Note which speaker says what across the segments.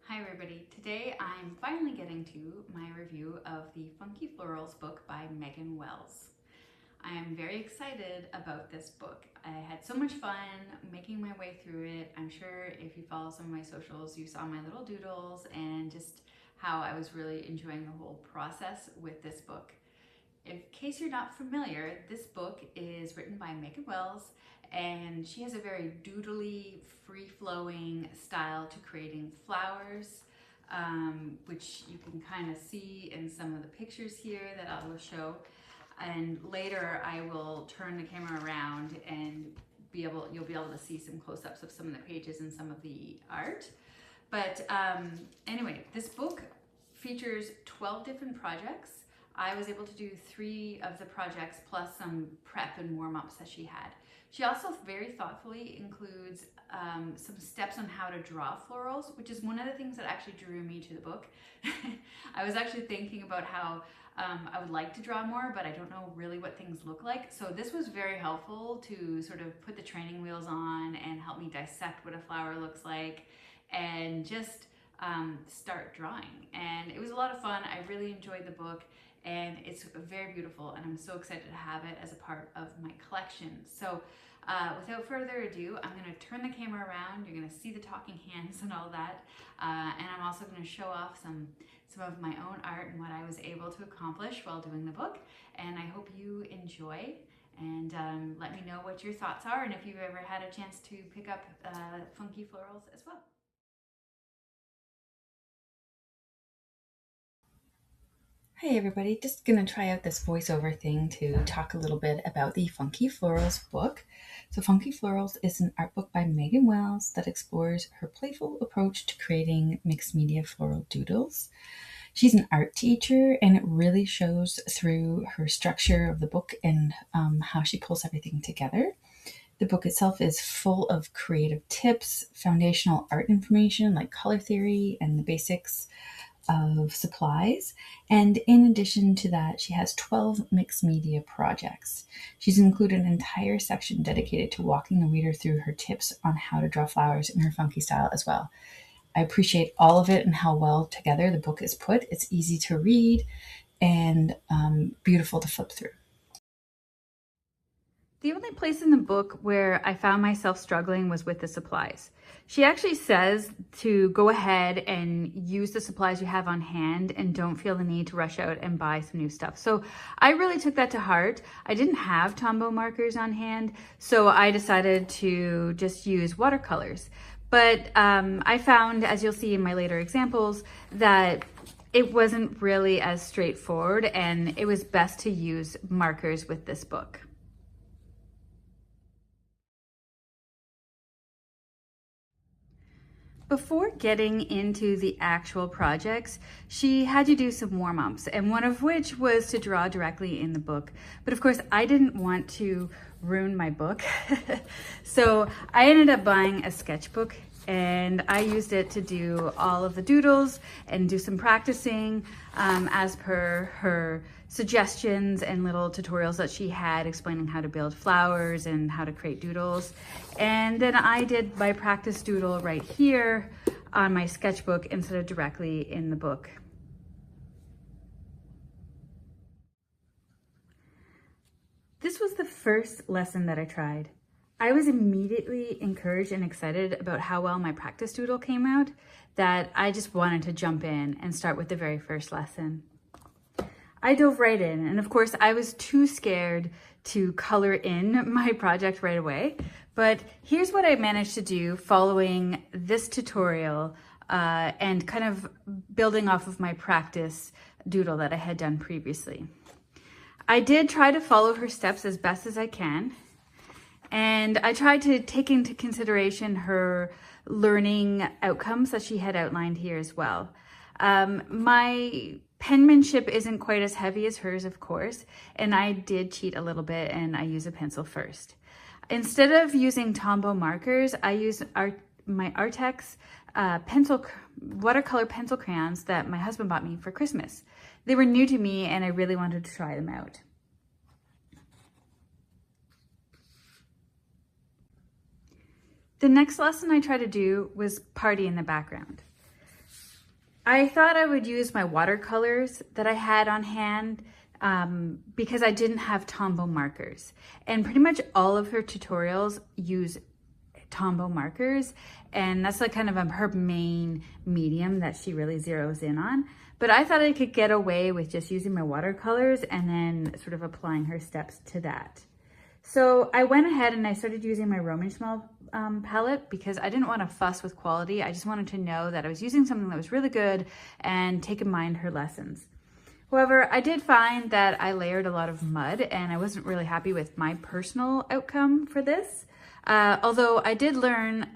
Speaker 1: Hi everybody, today I'm finally getting to my review of the Funky Florals book by Megan Wells. I am very excited about this book. I had so much fun making my way through it. I'm sure if you follow some of my socials, you saw my little doodles and just how I was really enjoying the whole process with this book. In case you're not familiar, this book is written by Megan Wells, and she has a very doodly, free-flowing style to creating flowers, which you can kind of see in some of the pictures here that I will show. And later I will turn the camera around and you'll be able to see some close-ups of some of the pages and some of the art. But anyway, this book features 12 different projects. I was able to do 3 of the projects plus some prep and warm-ups that she had. She also very thoughtfully includes some steps on how to draw florals, which is one of the things that actually drew me to the book. I was actually thinking about how I would like to draw more, but I don't know really what things look like. So this was very helpful to sort of put the training wheels on and help me dissect what a flower looks like and just start drawing. And it was a lot of fun. I really enjoyed the book. And it's very beautiful, and I'm so excited to have it as a part of my collection. So without further ado, I'm going to turn the camera around. You're going to see the talking hands and all that. And I'm also going to show off some of my own art and what I was able to accomplish while doing the book. And I hope you enjoy, and let me know what your thoughts are and if you've ever had a chance to pick up Funky Florals as well.
Speaker 2: Hey everybody, just gonna try out this voiceover thing to talk a little bit about the Funky Florals book. So Funky Florals is an art book by Megan Wells that explores her playful approach to creating mixed media floral doodles. She's an art teacher, and it really shows through her structure of the book and how she pulls everything together. The book itself is full of creative tips, foundational art information like color theory and the basics of supplies. And in addition to that, she has 12 mixed media projects. She's included an entire section dedicated to walking the reader through her tips on how to draw flowers in her funky style as well. I appreciate all of it and how well together the book is put. It's easy to read and beautiful to flip through.
Speaker 1: The only place in the book where I found myself struggling was with the supplies. She actually says to go ahead and use the supplies you have on hand and don't feel the need to rush out and buy some new stuff. So I really took that to heart. I didn't have Tombow markers on hand, so I decided to just use watercolors. But I found, as you'll see in my later examples, that it wasn't really as straightforward, and it was best to use markers with this book. Before getting into the actual projects, she had to do some warm-ups, and one of which was to draw directly in the book. But of course, I didn't want to ruin my book. So I ended up buying a sketchbook, and I used it to do all of the doodles and do some practicing as per her suggestions and little tutorials that she had explaining how to build flowers and how to create doodles. And then I did my practice doodle right here on my sketchbook instead of directly in the book. This was the first lesson that I tried. I was immediately encouraged and excited about how well my practice doodle came out that I just wanted to jump in and start with the very first lesson. I dove right in, and of course I was too scared to color in my project right away, but here's what I managed to do following this tutorial and kind of building off of my practice doodle that I had done previously. I did try to follow her steps as best as I can, and I tried to take into consideration her learning outcomes that she had outlined here as well. My penmanship isn't quite as heavy as hers, of course, and I did cheat a little bit and I use a pencil first. Instead of using Tombow markers, I use my Artex watercolor pencil crayons that my husband bought me for Christmas. They were new to me and I really wanted to try them out. The next lesson I tried to do was party in the background. I thought I would use my watercolors that I had on hand because I didn't have Tombow markers. And pretty much all of her tutorials use Tombow markers, and that's like kind of her main medium that she really zeroes in on. But I thought I could get away with just using my watercolors and then sort of applying her steps to that. So I went ahead and I started using my Roman Small palette because I didn't want to fuss with quality. I just wanted to know that I was using something that was really good and take in mind her lessons. However, I did find that I layered a lot of mud and I wasn't really happy with my personal outcome for this. Although I did learn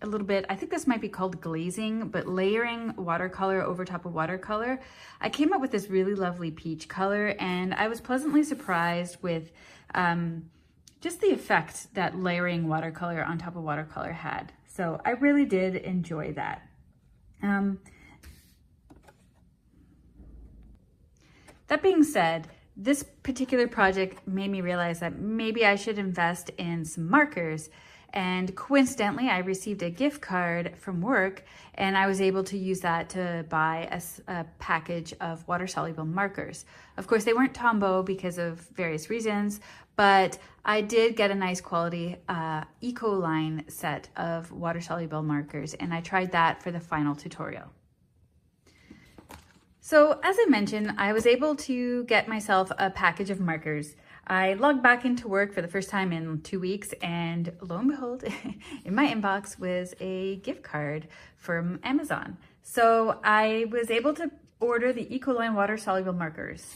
Speaker 1: a little bit, I think this might be called glazing, but layering watercolor over top of watercolor. I came up with this really lovely peach color, and I was pleasantly surprised with just the effect that layering watercolor on top of watercolor had. So I really did enjoy that. That being said, this particular project made me realize that maybe I should invest in some markers. And coincidentally, I received a gift card from work and I was able to use that to buy a package of water-soluble markers. Of course, they weren't Tombow because of various reasons, but I did get a nice quality Ecoline set of water-soluble markers, and I tried that for the final tutorial. So as I mentioned, I was able to get myself a package of markers. I logged back into work for the first time in 2 weeks, and lo and behold, in my inbox was a gift card from Amazon. So I was able to order the Ecoline water-soluble markers.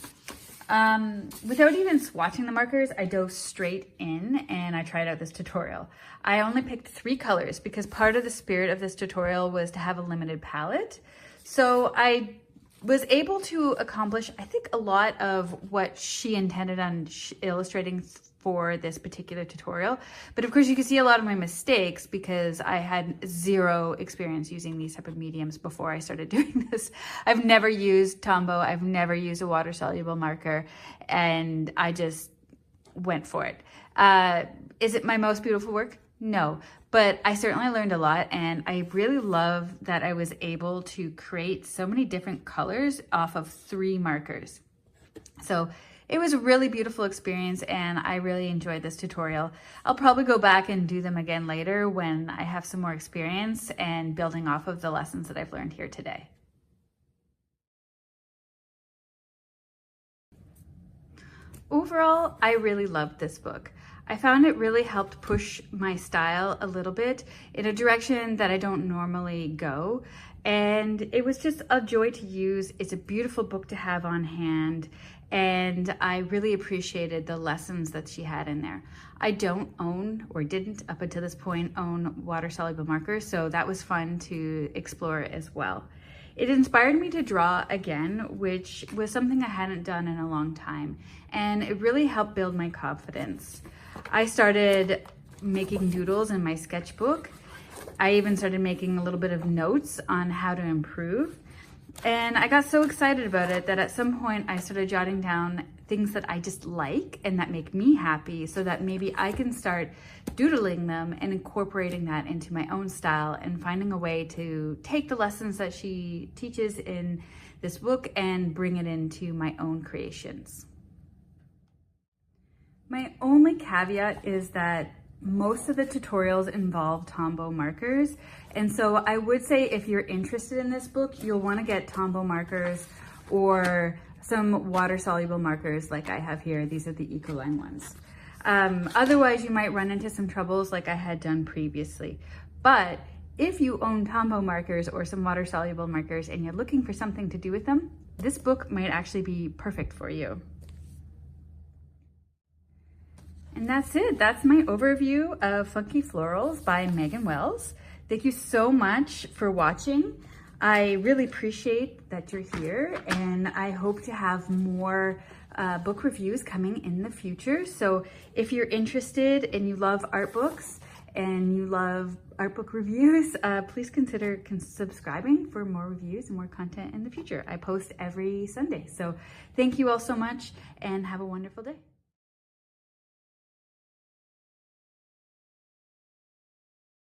Speaker 1: Without even swatching the markers, I dove straight in and I tried out this tutorial. I only picked 3 colors because part of the spirit of this tutorial was to have a limited palette. So I was able to accomplish, I think, a lot of what she intended on illustrating for this particular tutorial. But of course you can see a lot of my mistakes because I had zero experience using these type of mediums before I started doing this. I've never used Tombow, I've never used a water-soluble marker, and I just went for it. Is it my most beautiful work? No, but I certainly learned a lot, and I really love that I was able to create so many different colors off of 3 markers. So it was a really beautiful experience, and I really enjoyed this tutorial. I'll probably go back and do them again later when I have some more experience and building off of the lessons that I've learned here today. Overall, I really loved this book. I found it really helped push my style a little bit in a direction that I don't normally go. And it was just a joy to use. It's a beautiful book to have on hand. And I really appreciated the lessons that she had in there. I don't own, or didn't up until this point, own water-soluble markers. So that was fun to explore as well. It inspired me to draw again, which was something I hadn't done in a long time. And it really helped build my confidence. I started making doodles in my sketchbook. I even started making a little bit of notes on how to improve. And I got so excited about it that at some point I started jotting down things that I just like and that make me happy so that maybe I can start doodling them and incorporating that into my own style and finding a way to take the lessons that she teaches in this book and bring it into my own creations. My only caveat is that most of the tutorials involve Tombow markers. And so I would say if you're interested in this book, you'll want to get Tombow markers or some water-soluble markers like I have here. These are the Ecoline ones. Otherwise, you might run into some troubles like I had done previously. But if you own Tombow markers or some water-soluble markers and you're looking for something to do with them, this book might actually be perfect for you. And that's it. That's my overview of Funky Florals by Megan Wells. Thank you so much for watching. I really appreciate that you're here, and I hope to have more book reviews coming in the future. So if you're interested and you love art books and you love art book reviews, please consider subscribing for more reviews and more content in the future. I post every Sunday. So thank you all so much and have a wonderful day.